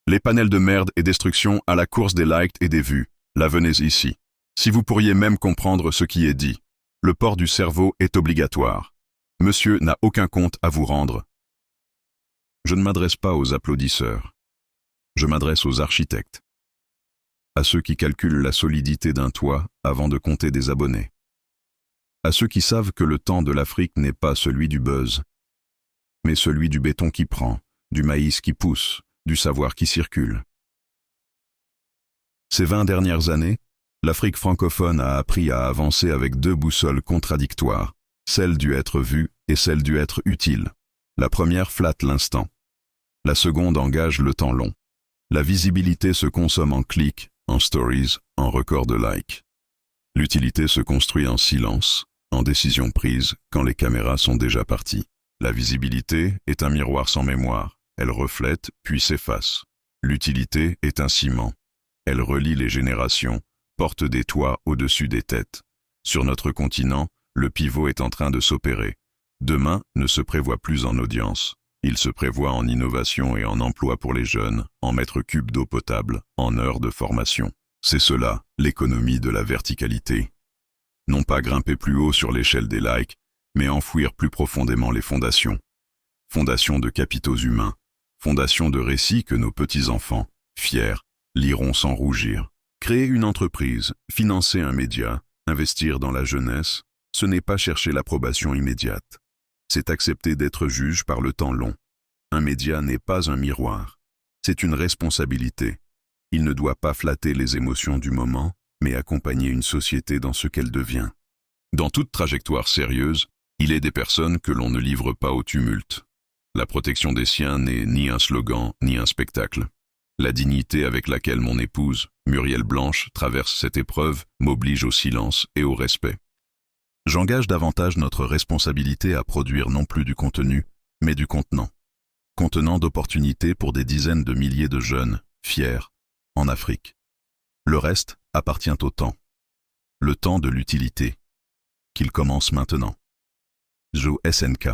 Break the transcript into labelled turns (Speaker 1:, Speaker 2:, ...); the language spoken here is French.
Speaker 1: Les panels de merde et destruction à la course des likes et des vues, la venez ici. Si vous pourriez même comprendre ce qui est dit. Le port du cerveau est obligatoire. Monsieur n'a aucun compte à vous rendre. Je ne m'adresse pas aux applaudisseurs. Je m'adresse aux architectes. À ceux qui calculent la solidité d'un toit avant de compter des abonnés. À ceux qui savent que le temps de l'Afrique n'est pas celui du buzz, mais celui du béton qui prend, du maïs qui pousse, du savoir qui circule. Ces 20 dernières années, l'Afrique francophone a appris à avancer avec deux boussoles contradictoires, celle du être vu et celle du être utile. La première flatte l'instant. La seconde engage le temps long. La visibilité se consomme en clics, en stories, en records de likes. L'utilité se construit en silence, en décision prise, quand les caméras sont déjà parties. La visibilité est un miroir sans mémoire. Elle reflète, puis s'efface. L'utilité est un ciment. Elle relie les générations, porte des toits au-dessus des têtes. Sur notre continent, le pivot est en train de s'opérer. Demain ne se prévoit plus en audience. Il se prévoit en innovation et en emploi pour les jeunes, en mètres cubes d'eau potable, en heures de formation. C'est cela, l'économie de la verticalité. Non pas grimper plus haut sur l'échelle des likes, mais enfouir plus profondément les fondations. Fondations de capitaux humains, fondations de récits que nos petits-enfants, fiers, liront sans rougir. Créer une entreprise, financer un média, investir dans la jeunesse, ce n'est pas chercher l'approbation immédiate. C'est accepter d'être juge par le temps long. Un média n'est pas un miroir. C'est une responsabilité. Il ne doit pas flatter les émotions du moment, mais accompagner une société dans ce qu'elle devient. Dans toute trajectoire sérieuse, il est des personnes que l'on ne livre pas au tumulte. La protection des siens n'est ni un slogan, ni un spectacle. La dignité avec laquelle mon épouse, Muriel Blanche, traverse cette épreuve m'oblige au silence et au respect. J'engage davantage notre responsabilité à produire non plus du contenu, mais du contenant. Contenant d'opportunités pour des dizaines de milliers de jeunes, fiers, en Afrique. Le reste appartient au temps. Le temps de l'utilité. Qu'il commence maintenant. Joe SNK.